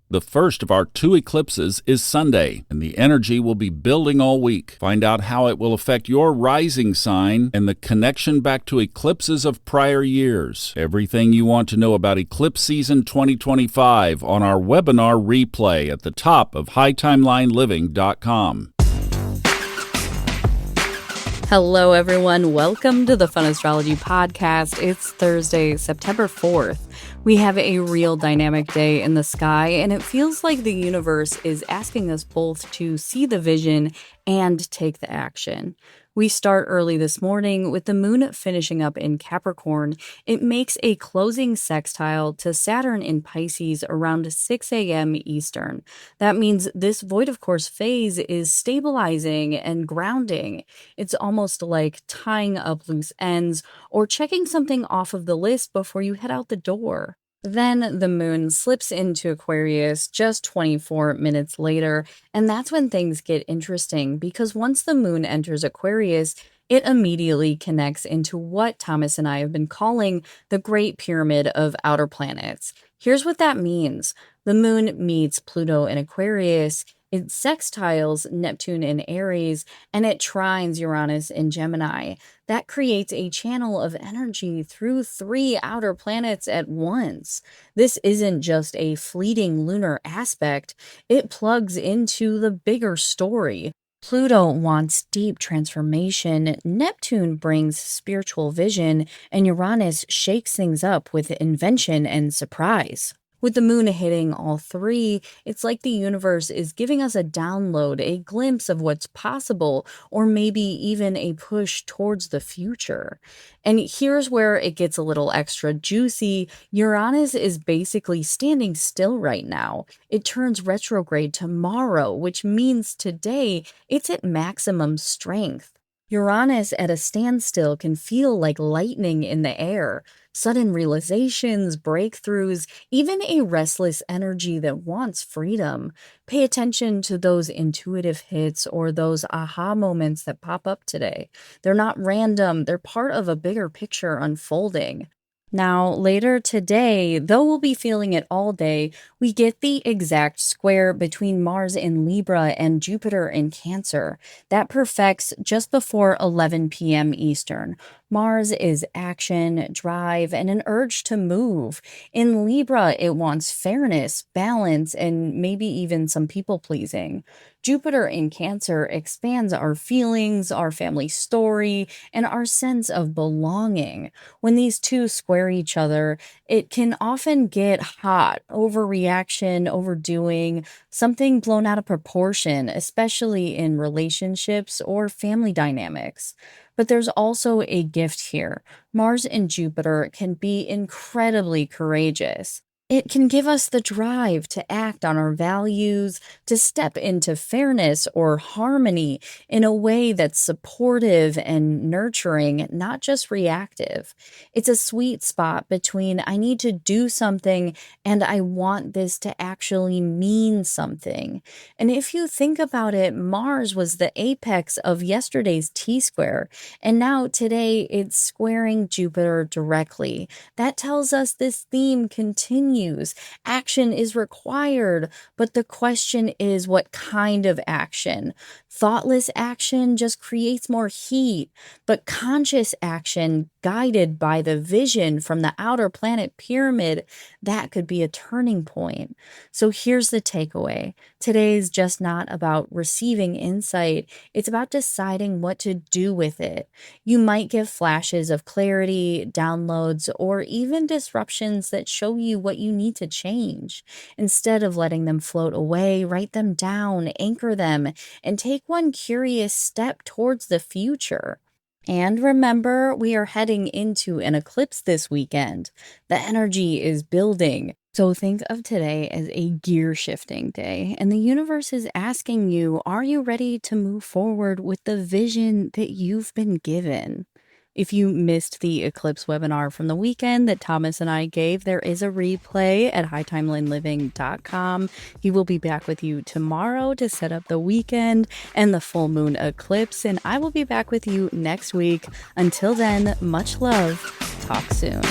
The first of our 2 eclipses is Sunday, and the energy will be building all week. Find out how it will affect your rising sign and the connection back to eclipses of prior years. Everything you want to know about eclipse season 2025 on our webinar replay at the top of hightimelineliving.com. Hello, everyone. Welcome to the Fun Astrology Podcast. It's Thursday, September 4th. We have a real dynamic day in the sky, and it feels like the universe is asking us both to see the vision and take the action. We start early this morning with the moon finishing up in Capricorn. It makes a closing sextile to Saturn in Pisces around 6 a.m. Eastern. That means this void of course phase is stabilizing and grounding. It's almost like tying up loose ends or checking something off of the list before you head out the door. Then the moon slips into Aquarius just 24 minutes later, and that's when things get interesting because once the moon enters Aquarius, it immediately connects into what Thomas and I have been calling the Great Pyramid of Outer Planets. Here's what that means. The moon meets Pluto in Aquarius, it sextiles Neptune in Aries, and it trines Uranus in Gemini. That creates a channel of energy through 3 outer planets at once. This isn't just a fleeting lunar aspect, it plugs into the bigger story. Pluto wants deep transformation, Neptune brings spiritual vision, and Uranus shakes things up with invention and surprise. With the moon hitting all 3, it's like the universe is giving us a download, a glimpse of what's possible, or maybe even a push towards the future. And here's where it gets a little extra juicy. Uranus is basically standing still right now. It turns retrograde tomorrow, which means today it's at maximum strength. Uranus at a standstill can feel like lightning in the air. Sudden realizations, breakthroughs, even a restless energy that wants freedom. Pay attention to those intuitive hits or those aha moments that pop up today. They're not random, they're part of a bigger picture unfolding. Now, later today, though we'll be feeling it all day, we get the exact square between Mars in Libra and Jupiter in Cancer. That perfects just before 11 p.m. Eastern. Mars is action, drive, and an urge to move. In Libra, it wants fairness, balance, and maybe even some people-pleasing. Jupiter in Cancer expands our feelings, our family story, and our sense of belonging. When these two square each other, it can often get hot, overreaction, overdoing, something blown out of proportion, especially in relationships or family dynamics. But there's also a gift here. Mars and Jupiter can be incredibly courageous. It can give us the drive to act on our values, to step into fairness or harmony in a way that's supportive and nurturing, not just reactive. It's a sweet spot between I need to do something and I want this to actually mean something. And if you think about it, Mars was the apex of yesterday's T-square, and now today it's squaring Jupiter directly. That tells us this theme continues. Action is required, but the question is what kind of action? Thoughtless action just creates more heat, but conscious action guided by the vision from the outer planet pyramid, that could be a turning point. So here's the takeaway. Today's just not about receiving insight, it's about deciding what to do with it. You might get flashes of clarity, downloads, or even disruptions that show you what you need to change. Instead of letting them float away, write them down, anchor them, and take one curious step towards the future. And remember, we are heading into an eclipse this weekend. The energy is building. So think of today as a gear shifting day, and the universe is asking you, are you ready to move forward with the vision that you've been given? If you missed the eclipse webinar from the weekend that Thomas and I gave, there is a replay at hightimelineliving.com. He will be back with you tomorrow to set up the weekend and the full moon eclipse, and I will be back with you next week. Until then, much love. Talk soon.